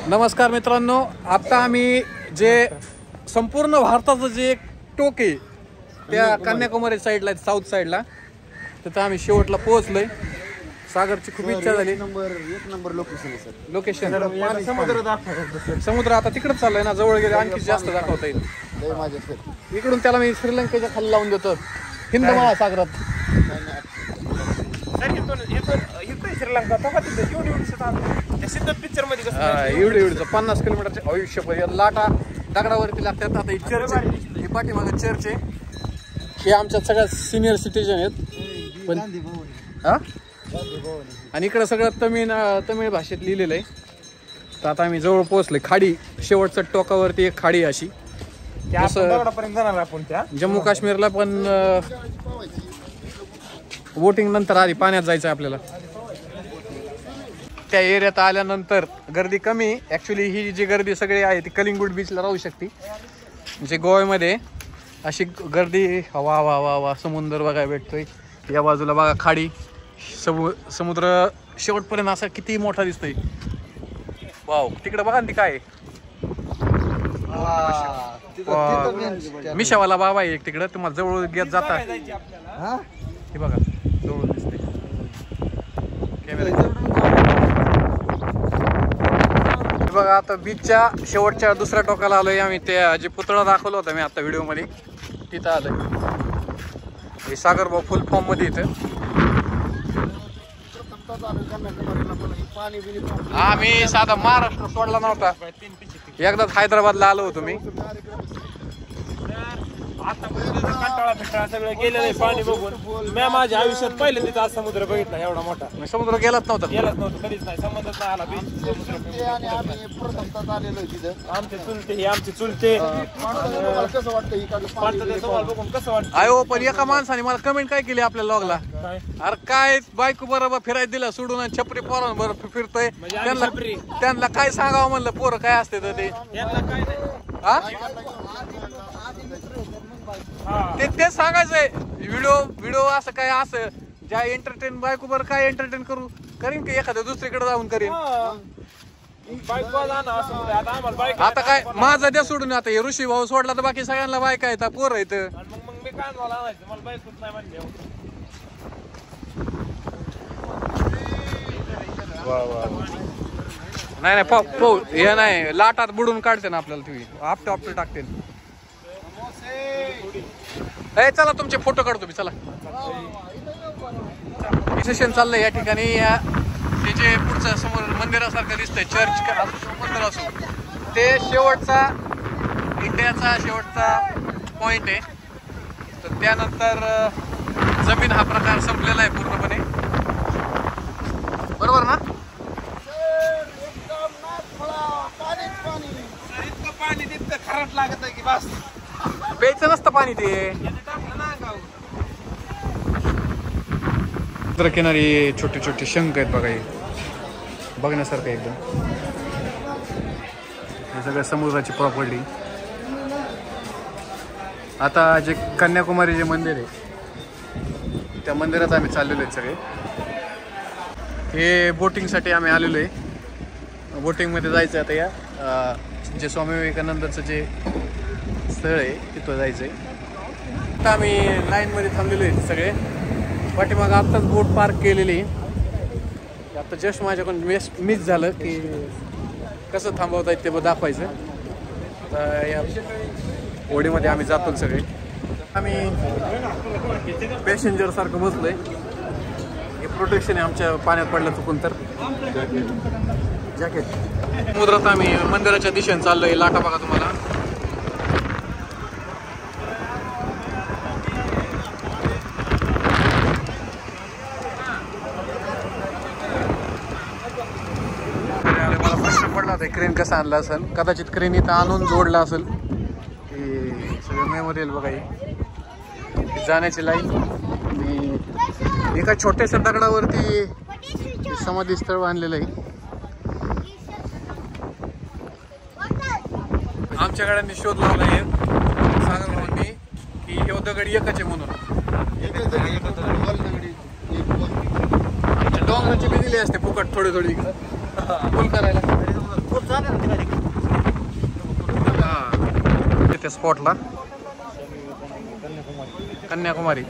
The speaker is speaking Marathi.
नमस्कार मित्रांनो, आता आम्ही जे संपूर्ण भारताचं जे एक टोक आहे त्या कन्याकुमारी साईडला, साऊथ साईडला, तिथं आम्ही शेवटला पोहोचलोय. सागरची खूप इच्छा झाली. एक नंबर लोकेशन आहे सर. लोकेशन समुद्र आता तिकडच चाललंय ना, जवळ गेले आणखी जास्त दाखवता येईल. इकडून त्याला मी श्रीलंकेच्या खाली लावून देतो, हिंद महासागरात. श्रीलंका पिक्चर मध्ये एवढं 50 किलोमीटरचे आयुष्य लाटा दगडावरती लागतात. आता ही चर्च आहे, ही पाठीमागे चर्च आहे. हे आमच्या सगळ्या सिनियर सिटीजन आहेत पण हा, आणि इकडं सगळं तमिळ भाषेत लिहिलेलं आहे. तर आता आम्ही जवळ पोहोचलोय. खाडी शेवटच्या टोकावरती एक खाडी अशी, जम्मू काश्मीरला पण बोटिंग नंतर आधी पाण्यात जायचं आपल्याला. त्या एरियात आल्यानंतर गर्दी कमी. ॲक्च्युली ही जी गर्दी सगळी आहे ती कलिंगूट बीचला राहू शकते. म्हणजे गोव्यामध्ये अशी गर्दी वा वा वा वा, समुद्र बघायला भेटतोय. या बाजूला बघा खाडी, समुद्र शेवटपर्यंत असा किती मोठा दिसतोय. वाव, तिकडे बघा ना ती काय मिशावाला बाबा आहे एक तिकडं. तुम्हाला जवळ घेत जाता हे बघा, जवळ दिसते कॅमेरा. बघा आता बीचच्या शेवटच्या दुसऱ्या टोकाला आलोय आम्ही. ते जे पुतळा दाखवला होता मी आता व्हिडिओ मध्ये, तिथं आलोय. हे सागर भाऊ फुल फॉर्म मध्ये इथं. आम्ही साधा महाराष्ट्र सोडला नव्हता, एकदाच हैदराबादला आलो होतो मी. कंटाळा फिटाळा सगळं गेलेलं आहे पाणी बघून. मी माझ्या आयुष्यात पहिले तिथं आज समुद्र बघितला एवढा मोठा. मी समुद्र गेलाच नव्हता कधीच नाही. संबंधच नाही आला बीच आमचे चुलते, हे आमचे चुलते. बघून कसं वाटतं आयो. पण एका माणसाने मला कमेंट काय केली आपल्या लॉगला, अरे काय बायको बरोबर फिरायला दिला सोडून आणि छपरी पोरांबरोबर फिरतोय. त्यांना काय सांगावं म्हणलं, पोरं काय असते तर ते तेच सांगायचंय. व्हिडिओ असं काय, असं ज्या एंटरटेन बायको बरं काय एंटरटेन करीन की एखाद्या दुसरीकडे जाऊन करीन. आता काय माझा द्या सोडून. आता हे ऋषी भाऊ सोडला तर बाकी सगळ्यांना बायका आहेत, पोरं आहेत. नाही पाऊ हे नाही, लाटात बुडून काढते ना आपल्याला. तुम्ही आपटे आपटे टाकते. चला तुमचे फोटो काढतो मी. चला, सेशन चाललंय या ठिकाणी. ते जे पुढचं समोर मंदिरासारखं दिसतंय, चर्च असो मंदिर असो, ते शेवटचा इंडियाचा शेवटचा पॉइंट आहे. तर त्यानंतर जमीन हा प्रकार संपलेला आहे पूर्णपणे. बरोबर ना? पाणी तितकं खराट लागत आहे की बस, प्यायचं नसतं पाणी ते. किनारी छोटे छोटे शंख आहेत बघा, हे बघण्यासारखं एकदम. हे सगळं समुद्राची प्रॉपर्टी. आता जे कन्याकुमारी जे मंदिर आहे त्या मंदिरात आम्ही चाललेलो आहे सगळे. हे बोटिंगसाठी आम्ही आलेलो आहे. बोटिंगमध्ये जायचं आता. या जे स्वामी विवेकानंदाचं जे स्थळ आहे तिथं जायचं आहे. आता आम्ही लाईनमध्ये थांबलेलो आहे सगळे. पाठीमागं आत्ताच बोट पार्क केलेली. आता जस्ट माझ्याकडून मिस झालं की कसं थांबवता येत ते दाखवायचं. तर या होडीमध्ये आम्ही जातो सगळे. आम्ही पॅसेंजर सारखं बसलोय. हे प्रोटेक्शन आहे आमच्या पाण्यात पडलं चुकून तर. जॅकेट. समुद्रात आम्ही मंदिराच्या दिशेने चाललोय. लाटा बघा तुम्हाला. मला प्रश्न पडला होता क्रेन कसं आणला असेल. कदाचित क्रेन इथं आणून जोडला असेल. हे सगळं मेमोरियल बघा. ही जाण्याची लाईन. आणि एका छोट्याशा दगडावरती समाधी स्थळ बांधलेलं आहे. आमच्या गाड्यांनी शोध लावला आहे सागर भाऊंनी की हे दगड एकच आहे म्हणून. डोंगराची बी दिली असते फुकट थोडी थोडी फुल करायला. त्या स्पॉटला कन्याकुमारी